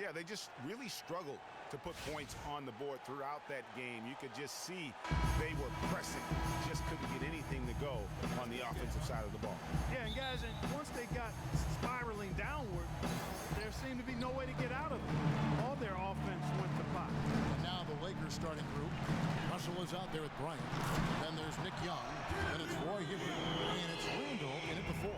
Yeah, they just really struggled to put points on the board throughout that game. You could just see they were pressing, just couldn't get anything to go on the offensive side of the ball. Yeah, and guys, once they got spiraling downward, there seemed to be no way to get out of it. All their offense went to pot. And now the Lakers starting group. Russell is out there with Bryant. Then there's Nick Young. Then it's Roy Hibbert. And it's Randall in at the 4.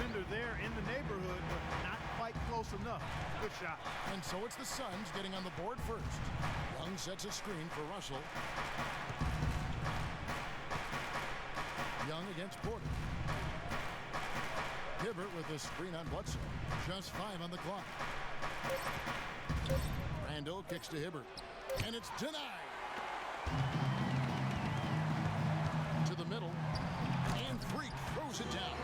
Defender there in the neighborhood, but not quite close enough. Good shot. And so it's the Suns getting on the board first. Young sets a screen for Russell. Young against Porter. Hibbert with a screen on Bledsoe. Just 5 on the clock. Randall kicks to Hibbert. And it's denied. To the middle. And Freak throws it down.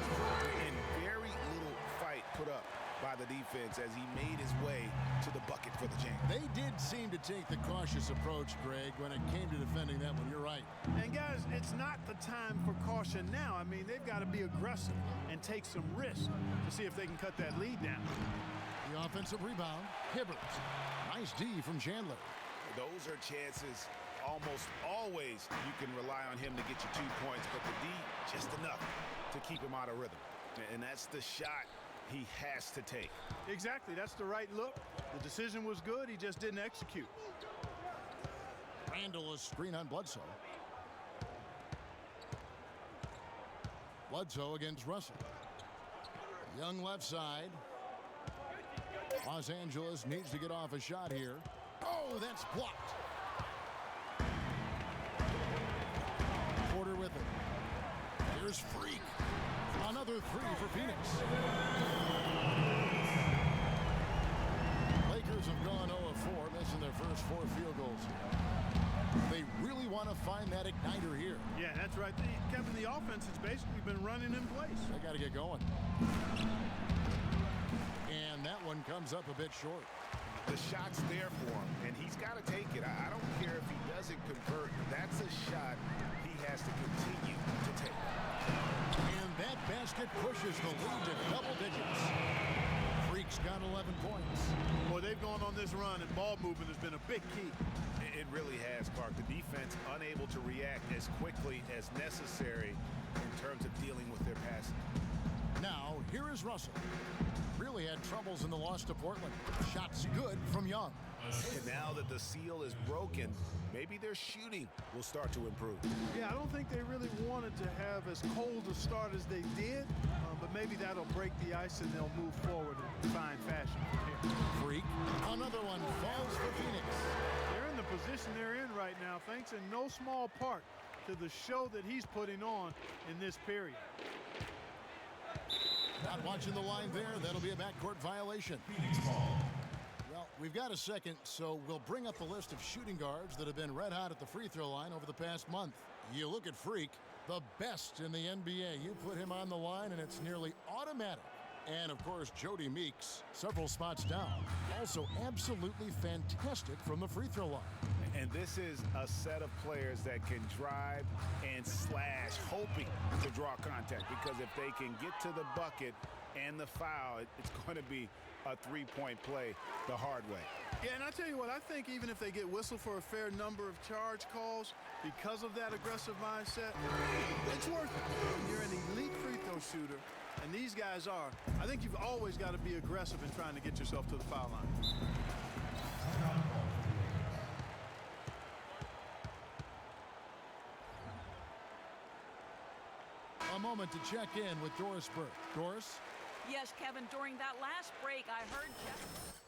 And very little fight put up by the defense as he made his way to the bucket for the jam. They did seem to take the cautious approach, Greg, when it came to defending that one. You're right. And guys, it's not the time for caution now. I mean, they've got to be aggressive and take some risks to see if they can cut that lead down. The offensive rebound, Hibbert. Nice D from Chandler. Those are chances almost always you can rely on him to get you 2 points, but the D just enough to keep him out of rhythm. And that's the shot he has to take. Exactly, that's the right look. The decision was good, he just didn't execute. Randall, a screen on Bledsoe. Bledsoe against Russell. Young left side. Los Angeles needs to get off a shot here. Oh, that's blocked. Porter with it. Here's Freak. Another 3 for Phoenix. Lakers have gone 0 of 4, missing their first 4 field goals. They really want to find that igniter here. Yeah, that's right. Kevin, the offense has basically been running in place. They got to get going. And that one comes up a bit short. The shot's there for him, and he's got to take it. I don't care if he doesn't convert. That's a shot he has to continue to take. And that basket pushes the lead to double digits. Freak's got 11 points. Boy, they've gone on this run, and ball movement has been a big key. It really has, Clark. The defense unable to react as quickly as necessary in terms of dealing with their passing. Now, here is Russell. Really had troubles in the loss to Portland. Shots good from Young. And now that the seal is broken, maybe their shooting will start to improve. Yeah, I don't think they really wanted to have as cold a start as they did, but maybe that'll break the ice and they'll move forward in fine fashion from here. Freak. Another one falls for Phoenix. They're in the position they're in right now, thanks in no small part to the show that he's putting on in this period. Not watching the line there. That'll be a backcourt violation. Well, we've got a second, so we'll bring up the list of shooting guards that have been red hot at the free throw line over the past month. You look at Freak, the best in the NBA. You put him on the line, and it's nearly automatic. And, of course, Jody Meeks, several spots down. Also absolutely fantastic from the free throw line. And this is a set of players that can drive and slash, hoping to draw contact. Because if they can get to the bucket and the foul, it's going to be a three-point play the hard way. Yeah, and I tell you what, I think even if they get whistled for a fair number of charge calls, because of that aggressive mindset, it's worth it. When you're an elite free throw shooter, and these guys are, I think you've always got to be aggressive in trying to get yourself to the foul line. A moment to check in with Doris Burke. Doris? Yes, Kevin, during that last break, I heard Jeff.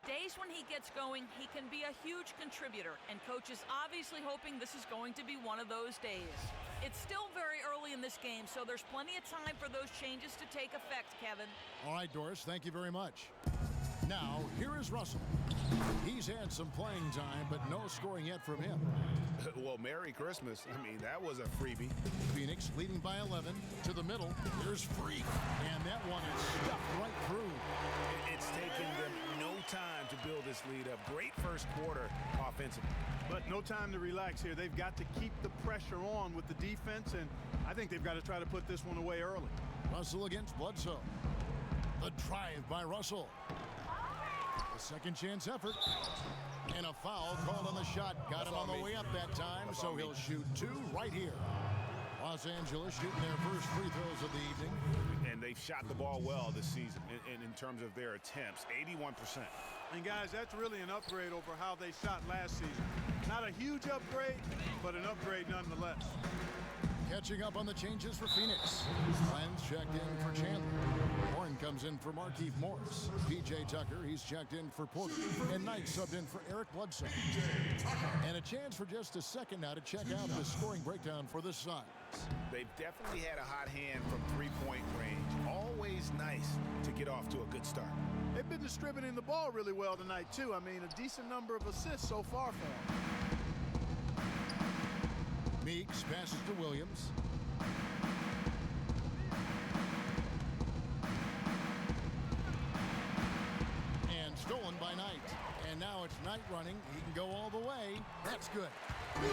Days when he gets going, he can be a huge contributor, and Coach is obviously hoping this is going to be one of those days. It's still very early in this game, so there's plenty of time for those changes to take effect, Kevin. All right, Doris, thank you very much. Now, here is Russell. He's had some playing time, but no scoring yet from him. Well, Merry Christmas. I mean, that was a freebie. Phoenix leading by 11 to the middle. There's Freak, and that one is stuffed right through. It's taken them no time to build this lead up. Great first quarter offensively. But no time to relax here. They've got to keep the pressure on with the defense, and I think they've got to try to put this one away early. Russell against Bledsoe. The drive by Russell. A second chance effort. And a foul called on the shot. Got him on the way up that time, so he'll shoot 2 right here. Los Angeles shooting their first free throws of the evening. And they've shot the ball well this season in terms of their attempts, 81%. And guys, that's really an upgrade over how they shot last season. Not a huge upgrade, but an upgrade nonetheless. Catching up on the changes for Phoenix. Lyons checked in for Chandler. Horn comes in for Markieff Morris. P.J. Tucker, he's checked in for Porter. And Knight subbed in for Eric Bledsoe. And a chance for just a second now to check out the scoring breakdown for the Suns. They've definitely had a hot hand from three-point range. Always nice to get off to a good start. They've been distributing the ball really well tonight, too. I mean, a decent number of assists so far for them. Meeks passes to Williams. And stolen by Knight. And now it's Knight running. He can go all the way. That's good.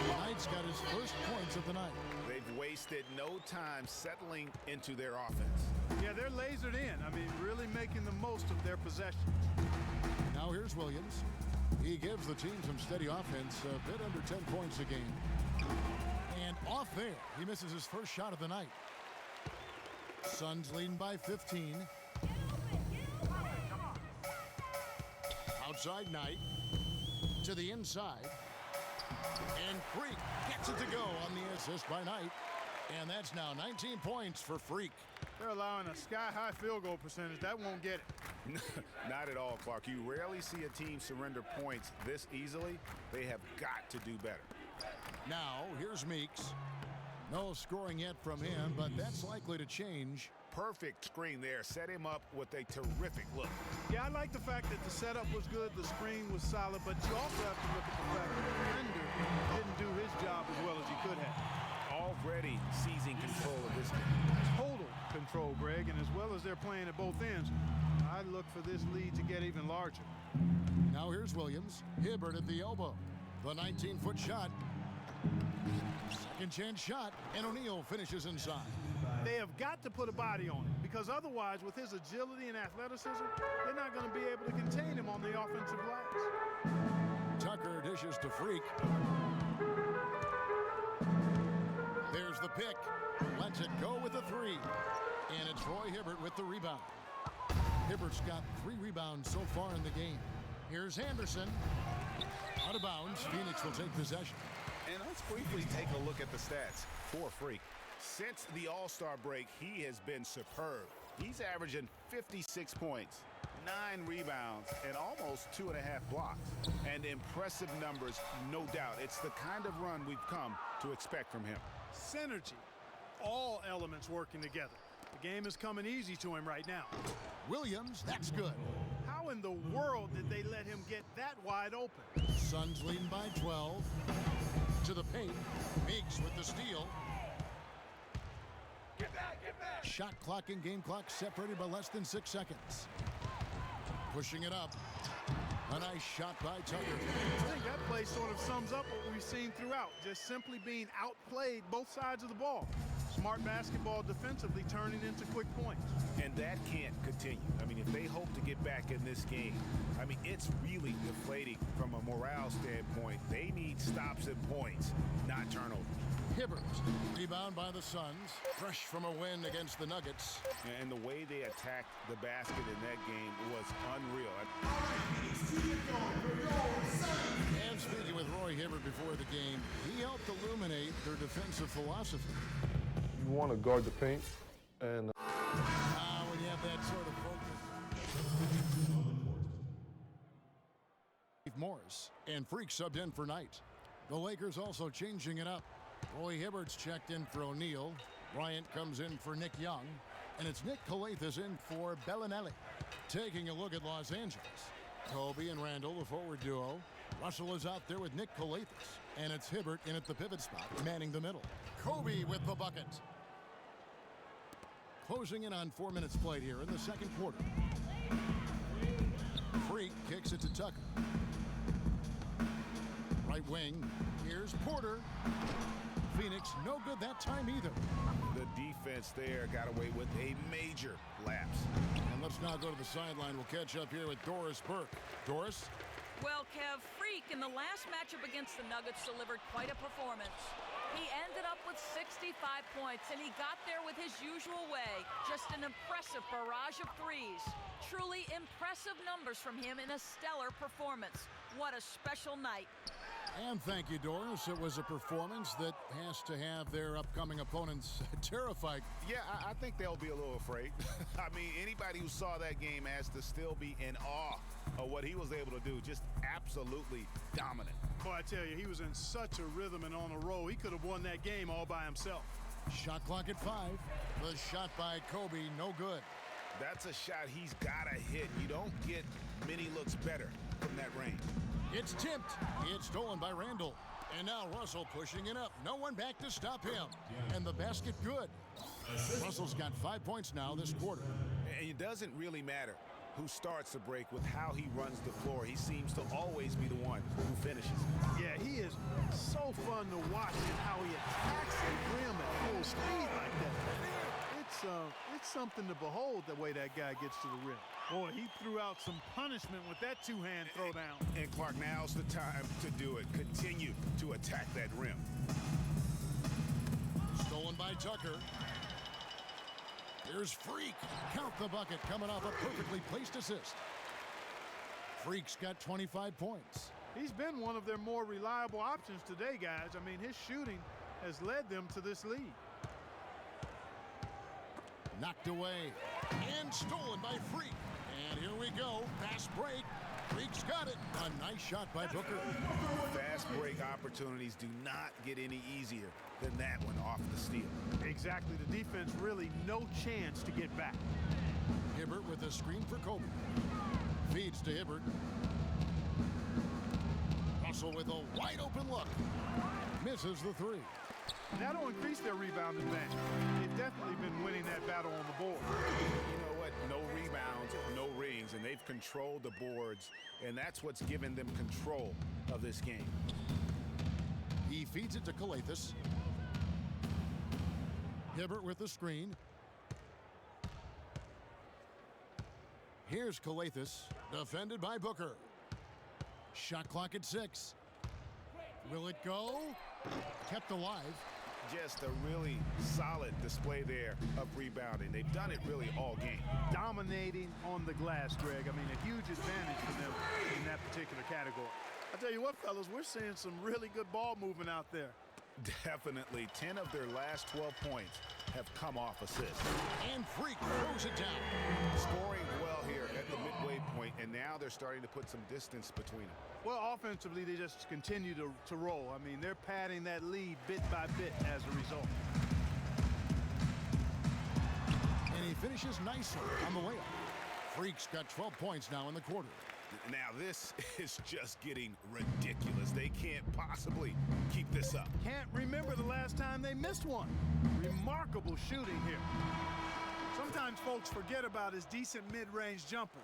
Knight's got his first points of the night. They've wasted no time settling into their offense. Yeah, they're lasered in. I mean, really making the most of their possession. Now here's Williams. He gives the team some steady offense, a bit under 10 points a game. And off there, he misses his first shot of the night. Suns leading by 15. Outside Knight. To the inside. And Freak gets it to go on the assist by Knight. And that's now 19 points for Freak. They're allowing a sky-high field goal percentage. That won't get it. Not at all, Clark. You rarely see a team surrender points this easily. They have got to do better. Now, here's Meeks. No scoring yet from him, but that's likely to change. Perfect screen there. Set him up with a terrific look. Yeah, I like the fact that the setup was good, the screen was solid, but you also have to look at the fact that the defender didn't do his job as well as he could have. Already seizing control of this game. Total control, Greg, and as well as they're playing at both ends, I look for this lead to get even larger. Now here's Williams. Hibbert at the elbow. The 19-foot shot. Second chance shot, and O'Neal finishes inside. They have got to put a body on it, because otherwise, with his agility and athleticism, they're not going to be able to contain him on the offensive glass. Tucker dishes to Freak. There's the pick. Lets it go with a 3. And it's Roy Hibbert with the rebound. Hibbert's got 3 rebounds so far in the game. Here's Anderson. Out of bounds. Phoenix will take possession. And let's briefly take a look at the stats for Freak. Since the All-Star break, he has been superb. He's averaging 56 points, 9 rebounds, and almost 2.5 blocks. And impressive numbers, no doubt. It's the kind of run we've come to expect from him. Synergy. All elements working together. The game is coming easy to him right now. Williams, that's good. How in the world did they let him get that wide open? Suns leading by 12. To the paint. Meeks with the steal. Get back! Shot clock and game clock separated by less than 6 seconds. Pushing it up. A nice shot by Tucker. I think that play sort of sums up what we've seen throughout. Just simply being outplayed both sides of the ball. Smart basketball defensively turning into quick points. And that can't continue. I mean, if they hope to get back in this game, I mean, it's really deflating from a morale standpoint. They need stops and points, not turnovers. Hibbert, rebound by the Suns. Fresh from a win against the Nuggets. And the way they attacked the basket in that game was unreal. And speaking with Roy Hibbert before the game, he helped illuminate their defensive philosophy. You want to guard the paint, and when you have that sort of focus. Morris and Freak subbed in for Knight. The Lakers also changing it up. Roy Hibbert's checked in for O'Neal. Bryant comes in for Nick Young. And it's Nick Calathes in for Bellinelli. Taking a look at Los Angeles. Kobe and Randall, the forward duo. Russell is out there with Nick Calathes. And it's Hibbert in at the pivot spot, manning the middle. Kobe with the bucket. Closing in on 4 minutes played here in the second quarter. Freak kicks it to Tucker. Right wing. Here's Porter. Phoenix no good that time either. The defense there got away with a major lapse. And let's now go to the sideline. We'll catch up here with Doris Burke. Doris? Well, Kev, Freak in the last matchup against the Nuggets delivered quite a performance. He ended up with 65 points, and he got there with his usual way. Just an impressive barrage of threes. Truly impressive numbers from him in a stellar performance. What a special night. And thank you, Doris. It was a performance that has to have their upcoming opponents terrified. Yeah, I think they'll be a little afraid. I mean, anybody who saw that game has to still be in awe of what he was able to do. Just absolutely dominant. Boy, I tell you, he was in such a rhythm and on a roll. He could have won that game all by himself. Shot clock at 5. The shot by Kobe, no good. That's a shot he's got to hit. You don't get many looks better from that range. It's tipped. It's stolen by Randall. And now Russell pushing it up. No one back to stop him. And the basket good. Russell's got 5 points now this quarter. And it doesn't really matter who starts the break with how he runs the floor. He seems to always be the one who finishes. Yeah, he is so fun to watch and how he attacks the rim at full speed like that. It's something to behold the way that guy gets to the rim. Boy, he threw out some punishment with that two-hand throwdown. And Clark, now's the time to do it. Continue to attack that rim. Stolen by Tucker. Here's Freak. Count the bucket coming off a perfectly placed assist. Freak's got 25 points. He's been one of their more reliable options today, guys. I mean, his shooting has led them to this lead. Knocked away and stolen by Freak. And here we go. Fast break. Freak's got it. A nice shot by Booker. Fast break opportunities do not get any easier than that one off the steal. Exactly. The defense really no chance to get back. Hibbert with a screen for Kobe. Feeds to Hibbert. Russell with a wide open look. Misses the three. That'll increase their rebound advantage. They've definitely been winning that battle on the board. You know what? No rebounds, no rings, and they've controlled the boards, and that's what's given them control of this game. He feeds it to Calathis. Hibbert with the screen. Here's Calathis, defended by Booker. Shot clock at 6. Will it go? Kept alive. Just a really solid display there of rebounding. They've done it really all game. Dominating on the glass, Greg. I mean, a huge advantage for them in that particular category. I tell you what, fellas, we're seeing some really good ball movement out there. Definitely. 10 of their last 12 points have come off assists. And Freak throws it down. Scoring well here at the midway point, and now they're starting to put some distance between them. Well, offensively, they just continue to roll. I mean, they're padding that lead bit by bit as a result. And he finishes nicely on the layup. Freak's got 12 points now in the quarter. Now, this is just getting ridiculous. They can't possibly keep this up. Can't remember the last time they missed one. Remarkable shooting here. Sometimes folks forget about his decent mid-range jumper.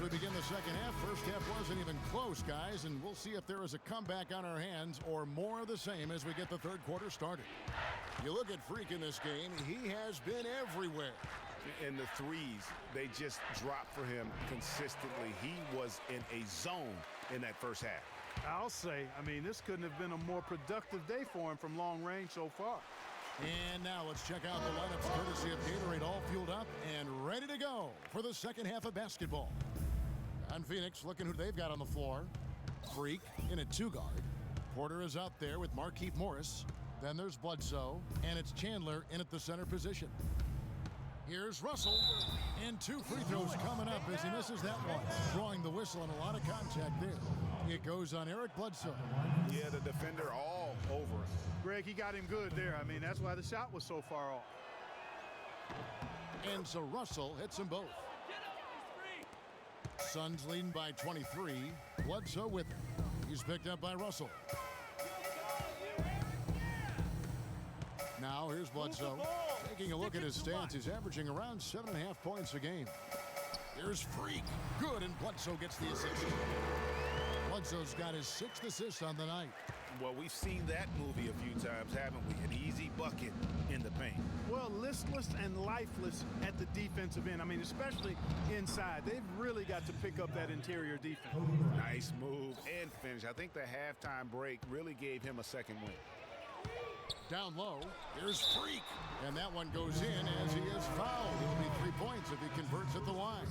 We begin the second half. First half wasn't even close, guys, and we'll see if there is a comeback on our hands or more of the same as we get the third quarter started. You look at Freak in this game, he has been everywhere. And the threes, they just dropped for him consistently. He was in a zone in that first half. I'll say, I mean, this couldn't have been a more productive day for him from long range so far. And now let's check out the lineups courtesy of Gatorade, all fueled up and ready to go for the second half of basketball. On Phoenix, looking who they've got on the floor. Freak in at 2-guard. Porter is out there with Markieff Morris. Then there's Bledsoe, and it's Chandler in at the center position. Here's Russell, and 2 free throws coming up as he misses that one. Drawing the whistle and a lot of contact there. It goes on Eric Bledsoe. Yeah, the defender all over him. Greg, he got him good there. I mean, that's why the shot was so far off. And so Russell hits them both. Suns leading by 23. Bledsoe with it. He's picked up by Russell. Now here's Bledsoe. Taking a look at his stats, he's averaging around 7.5 points a game. Here's Freak. Good, and Bledsoe gets the assist. Bledsoe's got his 6th assist on the night. Well, we've seen that movie a few times, haven't we? An easy bucket in the paint. Well, listless and lifeless at the defensive end. I mean, especially inside. They've really got to pick up that interior defense. Nice move and finish. I think the halftime break really gave him a second win. Down low, here's Freak. And that one goes in as he is fouled. It'll be 3 points if he converts at the line.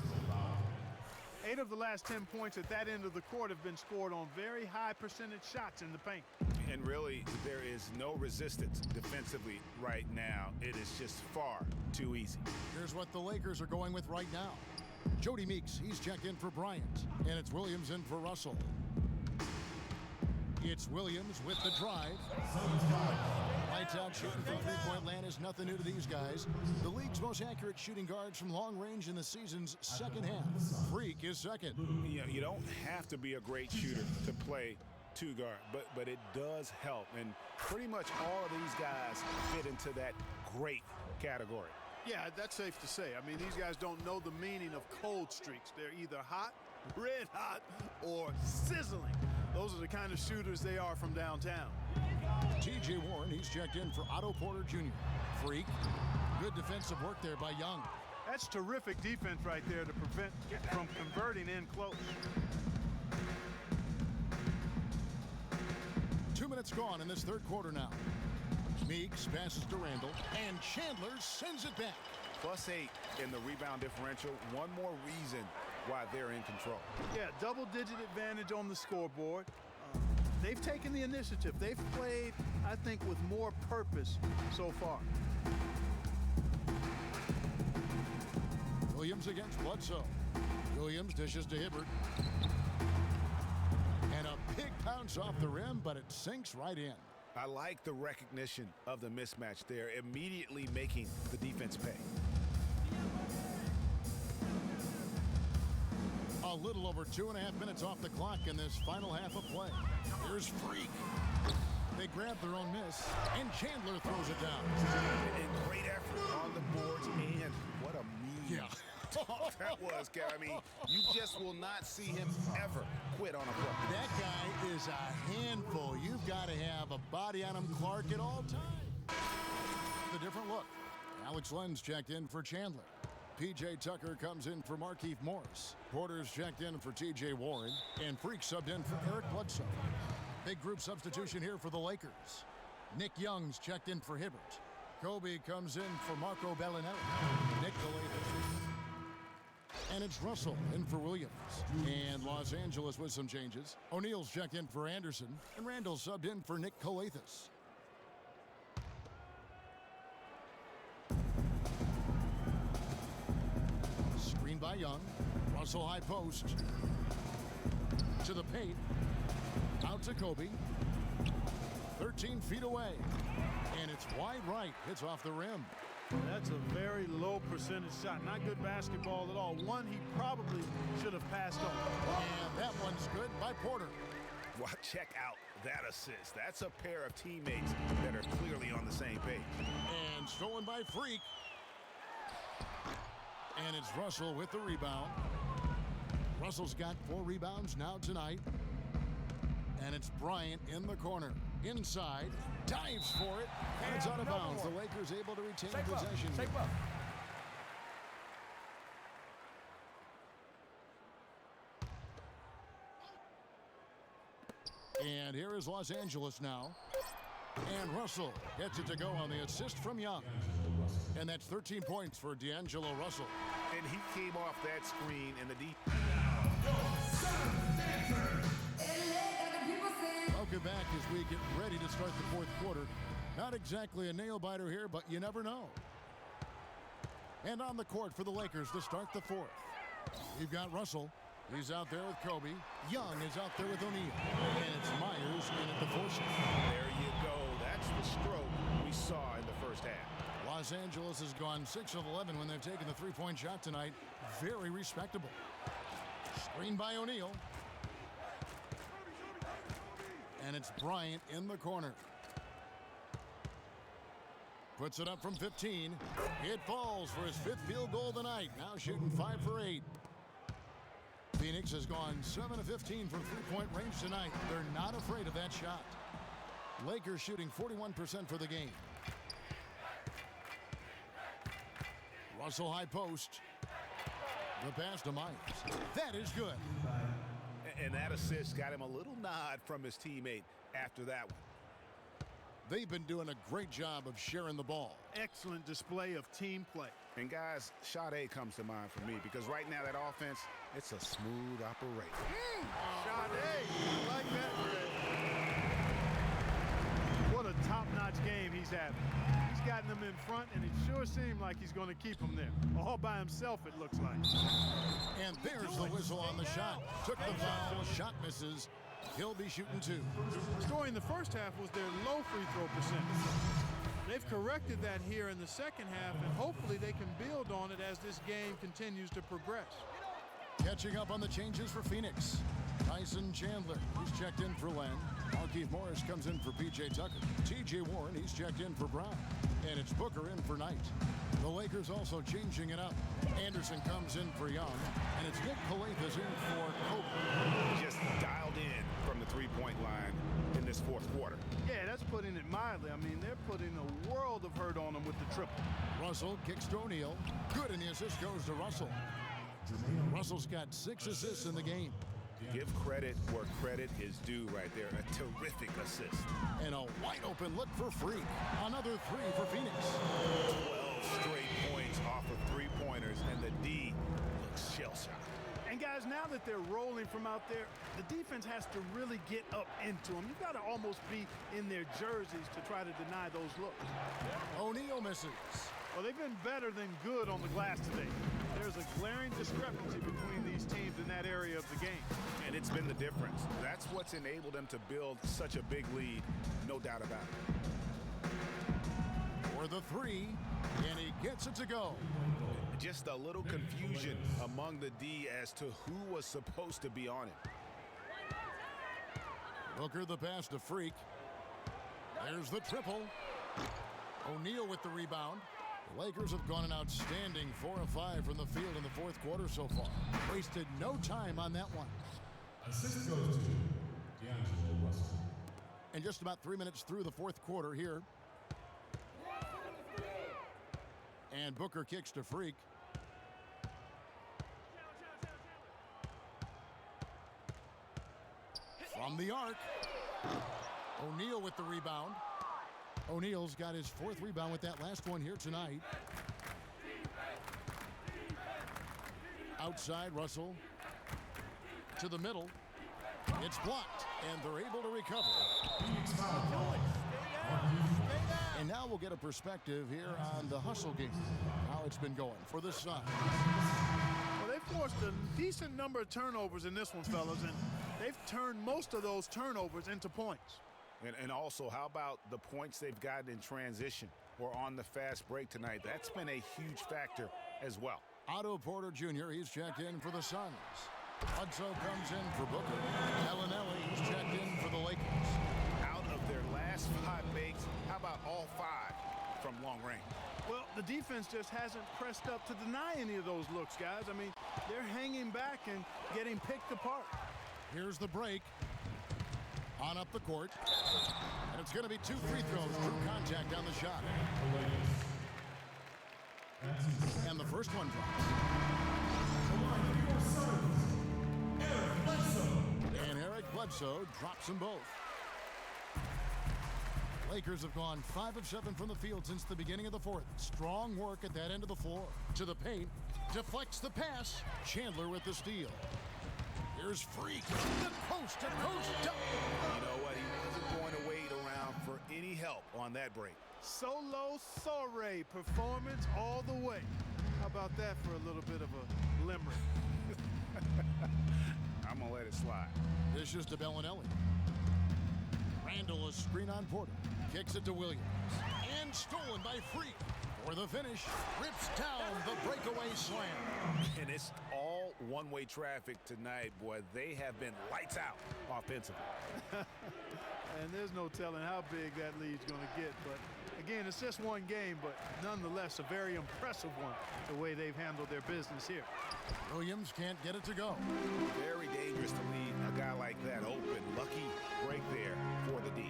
8 of the last 10 points at that end of the court have been scored on very high percentage shots in the paint. And really, there is no resistance defensively right now. It is just far too easy. Here's what the Lakers are going with right now. Jody Meeks, he's checked in for Bryant. And it's Williams in for Russell. It's Williams with the drive. Lights out shooting from three-point land is nothing new to these guys. The league's most accurate shooting guards from long range in the season's second half. Freak is second. You don't have to be a great shooter to play two guard, but it does help. And pretty much all of these guys fit into that great category. Yeah, that's safe to say. I mean, these guys don't know the meaning of cold streaks. They're either hot, red hot, or sizzling. Those are the kind of shooters they are from downtown. T.J. Warren, he's checked in for Otto Porter Jr. Freak. Good defensive work there by Young. That's terrific defense right there to prevent from converting in close. 2 minutes gone in this third quarter now. Meeks passes to Randall, and Chandler sends it back. +8 in the rebound differential. One more reason why they're in control. Yeah, double-digit advantage on the scoreboard. They've taken the initiative. They've played, I think, with more purpose so far. Williams against Bledsoe. Williams dishes to Hibbert. And a big bounce off the rim, but it sinks right in. I like the recognition of the mismatch there, immediately making the defense pay. A little over 2.5 minutes off the clock in this final half of play. Here's Freak. They grab their own miss, and Chandler throws it down. And great effort on the boards, and what a mean that was, Kev. I mean, you just will not see him ever quit on a play. That guy is a handful. You've got to have a body on him, Clark, at all times. A different look. Alex Lenz checked in for Chandler. P.J. Tucker comes in for Markieff Morris. Porter's checked in for T.J. Warren. And Freak subbed in for Eric Bledsoe. Big group substitution here for the Lakers. Nick Young's checked in for Hibbert. Kobe comes in for Marco Bellinelli. Nick Koletas. And it's Russell in for Williams. And Los Angeles with some changes. O'Neal's checked in for Anderson. And Randall subbed in for Nick Koletas. Screen by Young. Russell high post. To the paint. Out to Kobe. 13 feet away. And it's wide right. Hits off the rim. That's a very low percentage shot. Not good basketball at all. One he probably should have passed on. And that one's good by Porter. Well, check out that assist. That's a pair of teammates that are clearly on the same page. And stolen by Freak. And it's Russell with the rebound. Russell's got 4 rebounds now tonight. And it's Bryant in the corner. Inside. Dives for it. And it's out of bounds. The Lakers able to retain possession. And here is Los Angeles now. And Russell gets it to go on the assist from Young. And that's 13 points for D'Angelo Russell. And he came off that screen in the deep. Welcome back as we get ready to start the fourth quarter. Not exactly a nail-biter here, but you never know. And on the court for the Lakers to start the fourth. We've got Russell. He's out there with Kobe. Young is out there with O'Neal. And it's Myers in at the force. There you go. That's the stroke we saw in the first half. Los Angeles has gone 6 of 11 when they've taken the three-point shot tonight. Very respectable. Screen by O'Neal. And it's Bryant in the corner. Puts it up from 15. It falls for his 5th field goal of the night. Now shooting 5 for 8. Phoenix has gone 7 of 15 from three-point range tonight. They're not afraid of that shot. Lakers shooting 41% for the game. Russell high post. The pass to Myers. That is good. And that assist got him a little nod from his teammate after that one. They've been doing a great job of sharing the ball. Excellent display of team play. And guys, shot A comes to mind for me because right now that offense, it's a smooth operation. Shot A. I like that. What a top-notch game he's having. He's gotten them in front, and it sure seemed like he's going to keep them there. All by himself, it looks like. And there's the whistle on the shot. Took the foul. Shot misses. He'll be shooting 2. The story in the first half was their low free throw percentage. They've corrected that here in the second half, and hopefully they can build on it as this game continues to progress. Catching up on the changes for Phoenix. Tyson Chandler, he's checked in for Len. Markieff Morris comes in for P.J. Tucker. T.J. Warren, he's checked in for Brown. And it's Booker in for Knight. The Lakers also changing it up. Anderson comes in for Young. And it's Nick Calathes in for Kobe. Just dialed in from the three-point line in this fourth quarter. Yeah, that's putting it mildly. I mean, they're putting a world of hurt on them with the triple. Russell kicks to O'Neal. Good, and the assist goes to Russell. Russell's got 6 assists in the game. Give credit where credit is due right there. A terrific assist. And a wide-open look for Freak. Another 3 for Phoenix. 12 straight points off of three-pointers, and the D looks shell-shocked. And guys, now that they're rolling from out there, the defense has to really get up into them. You've got to almost be in their jerseys to try to deny those looks. O'Neal misses. Well, they've been better than good on the glass today. There's a glaring discrepancy between these teams in that area of the game. And it's been the difference. That's what's enabled them to build such a big lead, no doubt about it. For the 3, and he gets it to go. Just a little confusion among the D as to who was supposed to be on it. Booker the pass to Freak. There's the triple. O'Neal with the rebound. The Lakers have gone an outstanding 4 of 5 from the field in the fourth quarter so far. Wasted no time on that one. Assist goes to D'Angelo Russell. And just about 3 minutes through the fourth quarter here. And Booker kicks to Freak. From the arc. O'Neal with the rebound. O'Neal's got his 4th rebound with that last one here tonight. Outside, Russell. To the middle. It's blocked, and they're able to recover. And now we'll get a perspective here on the hustle game, how it's been going for this side. Well, they've forced a decent number of turnovers in this one, fellas, and they've turned most of those turnovers into points. And also, how about the points they've gotten in transition or on the fast break tonight? That's been a huge factor as well. Otto Porter Jr., he's checked in for the Suns. Hudso comes in for Booker. Bellinelli, he's checked in for the Lakers. Out of their last 5 makes, how about all 5 from long range? Well, the defense just hasn't pressed up to deny any of those looks, guys. I mean, they're hanging back and getting picked apart. Here's the break. On up the court. And it's going to be 2 free throws. True contact on the shot. And the first one drops. And Eric Bledsoe drops them both. Lakers have gone 5 of 7 from the field since the beginning of the fourth. Strong work at that end of the floor. To the paint. Deflects the pass. Chandler with the steal. Here's Freak. The coast-to-coast dunk. You know what? He wasn't going to wait around for any help on that break. Solo soiree performance all the way. How about that for a little bit of a limerick? I'm going to let it slide. Dishes to Bellinelli. Randall, a screen on Porter. Kicks it to Williams. And stolen by Freak. For the finish, rips down the breakaway slam. And it's all one-way traffic tonight, boy. They have been lights out offensively. And there's no telling how big that lead's going to get. But Again, it's just one game, but nonetheless a very impressive one, the way they've handled their business here. Williams can't get it to go. Very dangerous to leave a guy like that open. Lucky break there for the D.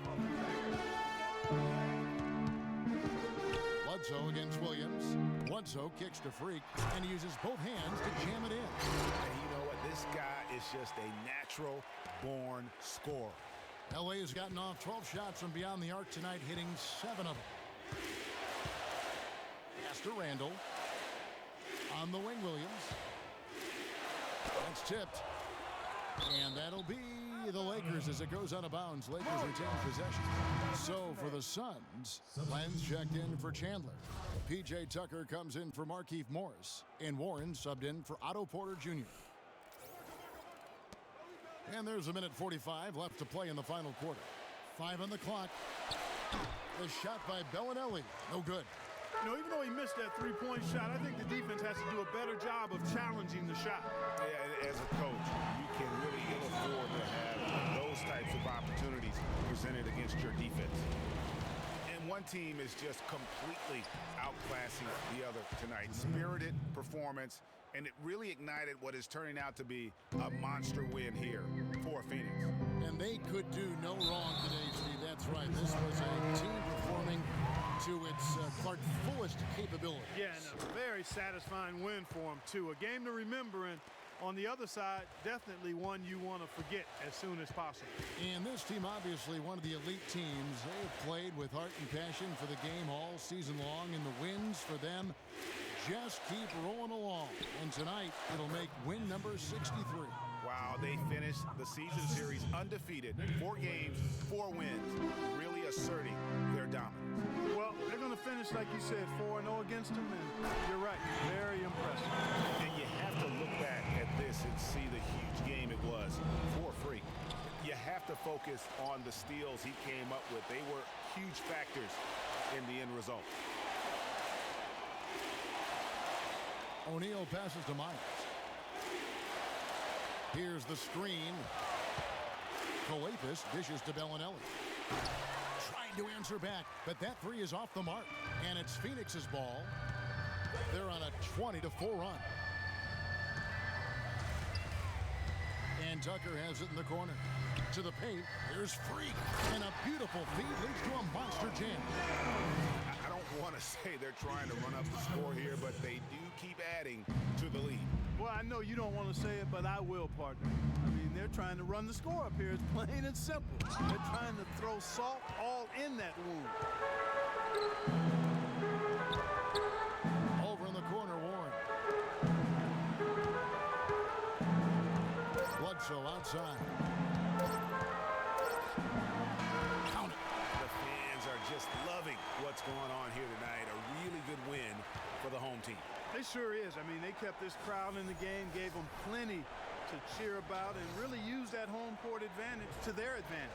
Bledsoe against Williams. Bledsoe kicks to Freak and he uses both hands to jam it in. And you know what? This guy is just a natural-born scorer. LA has gotten off 12 shots from beyond the arc tonight, hitting 7 of them. Pass to Randall. On the wing, Williams. That's tipped. And that'll be the Lakers as it goes out of bounds. Lakers retain possession. So for the Suns, Lenz checked in for Chandler. P.J. Tucker comes in for Markieff Morris. And Warren subbed in for Otto Porter Jr. And there's a minute 45 left to play in the final quarter. 5 on the clock. The shot by Bellinelli. No good. You know, even though he missed that three-point shot, I think the defense has to do a better job of challenging the shot. Yeah, as a coach, you can really ill afford to have those types of opportunities presented against your defense. And one team is just completely outclassing the other tonight. Spirited performance, and it really ignited what is turning out to be a monster win here for Phoenix. And they could do no wrong today, Steve. That's right. This was a team performing to its fullest capability. Yeah, and a very satisfying win for them, too. A game to remember, and on the other side, definitely one you want to forget as soon as possible. And this team, obviously one of the elite teams. They have played with heart and passion for the game all season long, and the wins for them just keep rolling along. And tonight, it'll make win number 63. Wow, they finished the season series undefeated. 4 games, 4 wins, really asserting their dominance. Well, they're going to finish, like you said, 4-0 against them, and you're right, very impressive. And you have to look back at this and see the huge game it was for Freak. You have to focus on the steals he came up with. They were huge factors in the end result. O'Neal passes to Myers. Here's the screen. Coathis dishes to Bellinelli. Trying to answer back, but that three is off the mark. And it's Phoenix's ball. They're on a 20-4 run. And Tucker has it in the corner. To the paint, there's Freak. And a beautiful feed leads to a monster jam. I don't want to say they're trying to run up the score here, but they do keep adding to the lead. Well, I know you don't want to say it, but I will, partner. I mean, they're trying to run the score up here. It's plain and simple. They're trying to throw salt all in that wound. Over in the corner, Warren. Bledsoe outside. Count it. The fans are just loving what's going on here tonight. A really good win for the home team. They sure is. I mean, they kept this crowd in the game, gave them plenty to cheer about, and really used that home court advantage to their advantage.